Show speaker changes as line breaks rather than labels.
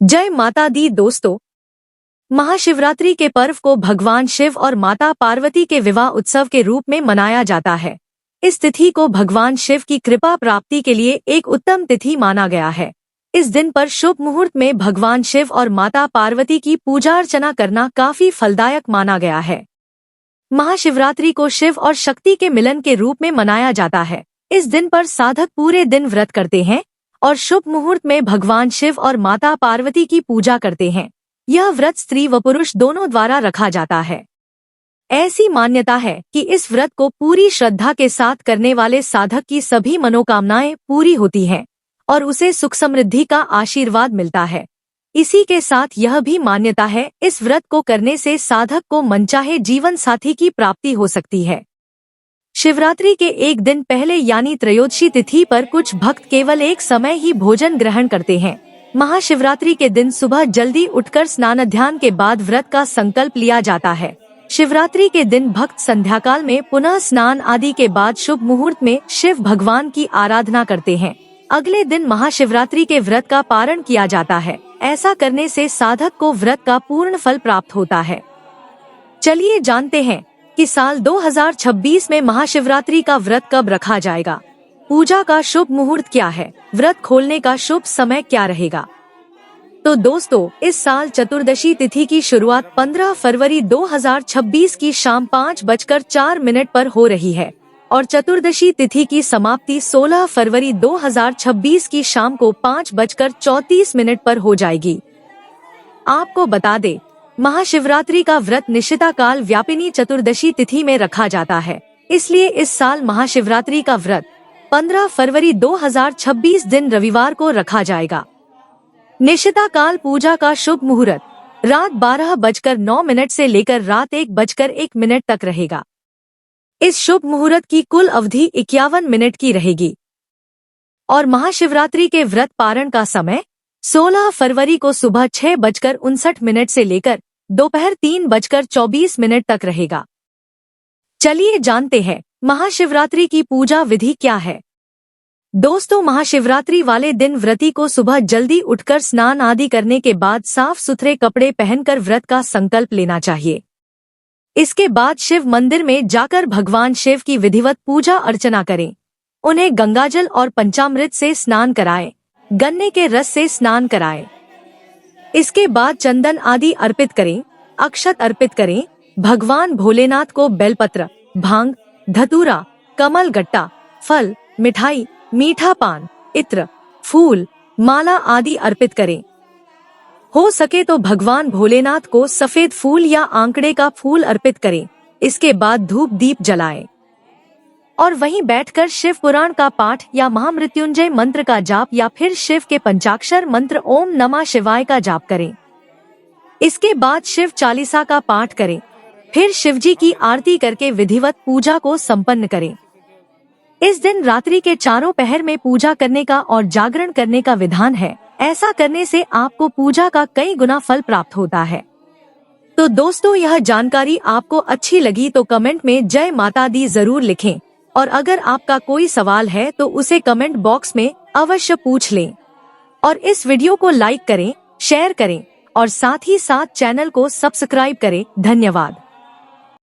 जय माता दी दोस्तों, महाशिवरात्रि के पर्व को भगवान शिव और माता पार्वती के विवाह उत्सव के रूप में मनाया जाता है। इस तिथि को भगवान शिव की कृपा प्राप्ति के लिए एक उत्तम तिथि माना गया है। इस दिन पर शुभ मुहूर्त में भगवान शिव और माता पार्वती की पूजा अर्चना करना काफी फलदायक माना गया है। महाशिवरात्रि को शिव और शक्ति के मिलन के रूप में मनाया जाता है। इस दिन पर साधक पूरे दिन व्रत करते हैं और शुभ मुहूर्त में भगवान शिव और माता पार्वती की पूजा करते हैं। यह व्रत स्त्री व पुरुष दोनों द्वारा रखा जाता है। ऐसी मान्यता है कि इस व्रत को पूरी श्रद्धा के साथ करने वाले साधक की सभी मनोकामनाएं पूरी होती हैं और उसे सुख समृद्धि का आशीर्वाद मिलता है। इसी के साथ यह भी मान्यता है इस व्रत को करने से साधक को मनचाहे जीवन साथी की प्राप्ति हो सकती है। शिवरात्रि के एक दिन पहले यानी त्रयोदशी तिथि पर कुछ भक्त केवल एक समय ही भोजन ग्रहण करते हैं। महाशिवरात्रि के दिन सुबह जल्दी उठकर स्नान ध्यान के बाद व्रत का संकल्प लिया जाता है। शिवरात्रि के दिन भक्त संध्याकाल में पुनः स्नान आदि के बाद शुभ मुहूर्त में शिव भगवान की आराधना करते हैं। अगले दिन महाशिवरात्रि के व्रत का पारण किया जाता है। ऐसा करने से साधक को व्रत का पूर्ण फल प्राप्त होता है। चलिए जानते हैं कि साल 2026 में महाशिवरात्रि का व्रत कब रखा जाएगा। पूजा का शुभ मुहूर्त क्या है, व्रत खोलने का शुभ समय क्या रहेगा। तो दोस्तों, इस साल चतुर्दशी तिथि की शुरुआत 15 फरवरी 2026 की शाम 5:04 पर हो रही है और चतुर्दशी तिथि की समाप्ति 16 फरवरी 2026 की शाम को 5:34 पर हो जाएगी। आपको बता दें, महाशिवरात्रि का व्रत निशिता-काल व्यापिनी चतुर्दशी तिथि में रखा जाता है। इसलिए इस साल महाशिवरात्रि का व्रत 15 फरवरी 2026 दिन रविवार को रखा जाएगा। निशिता-काल पूजा का शुभ मुहूर्त रात 12:09 से लेकर रात 1:01 तक रहेगा। इस शुभ मुहूर्त की कुल अवधि 51 मिनट की रहेगी और महाशिवरात्रि के व्रत पारण का समय 16 फरवरी को सुबह 6:59 से लेकर दोपहर 3:24 तक रहेगा। चलिए जानते हैं महाशिवरात्रि की पूजा विधि क्या है। दोस्तों, महाशिवरात्रि वाले दिन व्रती को सुबह जल्दी उठकर स्नान आदि करने के बाद साफ सुथरे कपड़े पहनकर व्रत का संकल्प लेना चाहिए। इसके बाद शिव मंदिर में जाकर भगवान शिव की विधिवत पूजा अर्चना करें। उन्हें गंगाजल और पंचामृत से स्नान कराएं, गन्ने के रस से स्नान कराएं। इसके बाद चंदन आदि अर्पित करें, अक्षत अर्पित करें। भगवान भोलेनाथ को बेलपत्र, भांग, धतूरा, कमल गट्टा, फल, मिठाई, मीठा पान, इत्र, फूल, माला आदि अर्पित करें। हो सके तो भगवान भोलेनाथ को सफेद फूल या आंकड़े का फूल अर्पित करें। इसके बाद धूप दीप जलाएं और वहीं बैठकर शिव पुराण का पाठ या महामृत्युंजय मंत्र का जाप या फिर शिव के पंचाक्षर मंत्र ओम नमः शिवाय का जाप करें। इसके बाद शिव चालीसा का पाठ करें। फिर शिवजी की आरती करके विधिवत पूजा को संपन्न करें। इस दिन रात्रि के चारों पहर में पूजा करने का और जागरण करने का विधान है। ऐसा करने से आपको पूजा का कई गुना फल प्राप्त होता है। तो दोस्तों, यह जानकारी आपको अच्छी लगी तो कमेंट में जय माता दी जरूर लिखें और अगर आपका कोई सवाल है तो उसे कमेंट बॉक्स में अवश्य पूछ लें और इस वीडियो को लाइक करें, शेयर करें और साथ ही साथ चैनल को सब्सक्राइब करें। धन्यवाद।